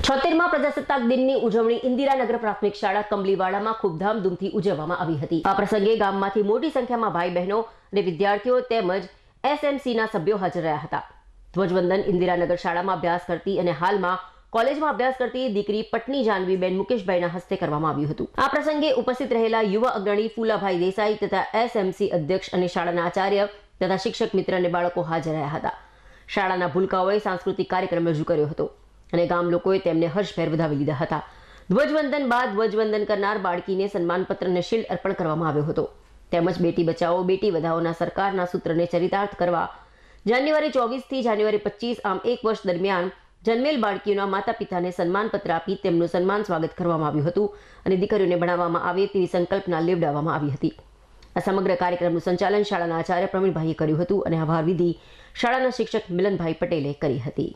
76મા પ્રજાસત્તાક દિનની ઉજવણી ઇન્દિરાનગર પ્રાથમિક શાળા કંબલીવાડામાં ખૂબ ધામધૂમથી ઉજવવામાં આવી હતી। આ પ્રસંગે ગામમાંથી મોટી સંખ્યામાં ભાઈ બહેનો અને વિદ્યાર્થીઓ તેમજ એસએમસીના સભ્યો હાજર રહ્યા હતા। ધ્વજવંદન ઇન્દિરાનગર શાળામાં અભ્યાસ કરતી અને હાલમાં કોલેજમાં અભ્યાસ કરતી દીકરી પટની જાનવીબેન મુકેશભાઈના હસ્તે કરવામાં આવ્યું હતું। આ પ્રસંગે ઉપસ્થિત રહેલા યુવા અગ્રણી ફૂલાભાઈ દેસાઈ તથા એસએમસી અધ્યક્ષ અને શાળાના આચાર્ય તથા શિક્ષક મિત્ર અને બાળકો હાજર રહ્યા હતા। શાળાના ભૂલકાઓએ સાંસ્કૃતિક કાર્યક્રમ રજૂ કર્યો હતો અને ગામ લોકોએ તેમને હર્ષભેર વધાવી લીધા હતા। ધ્વજવંદન બાદ ધ્વજવંદન કરનાર બાળકીને સન્માનપત્ર અને શિલ્ડ અર્પણ કરવામાં આવ્યો હતો તેમજ બેટી બચાવો બેટી વધાવોના સરકારના સૂત્રને ચરિતાર્થ કરવા જાન્યુઆરી 24 થી જાન્યુઆરી 25 આમ એક વર્ષ દરમિયાન જન્મેલ બાળકીઓના માતા પિતાને સન્માનપત્ર આપી તેમનું સન્માન સ્વાગત કરવામાં આવ્યું હતું અને દીકરીઓને ભણાવવામાં આવે તેવી સંકલ્પના લેવડાવવામાં આવી હતી। આ સમગ્ર કાર્યક્રમનું સંચાલન શાળાના આચાર્ય પ્રવીણભાઈએ કર્યું હતું અને આભાર વિધિ શાળાના શિક્ષક મિલનભાઈ પટેલે કરી હતી।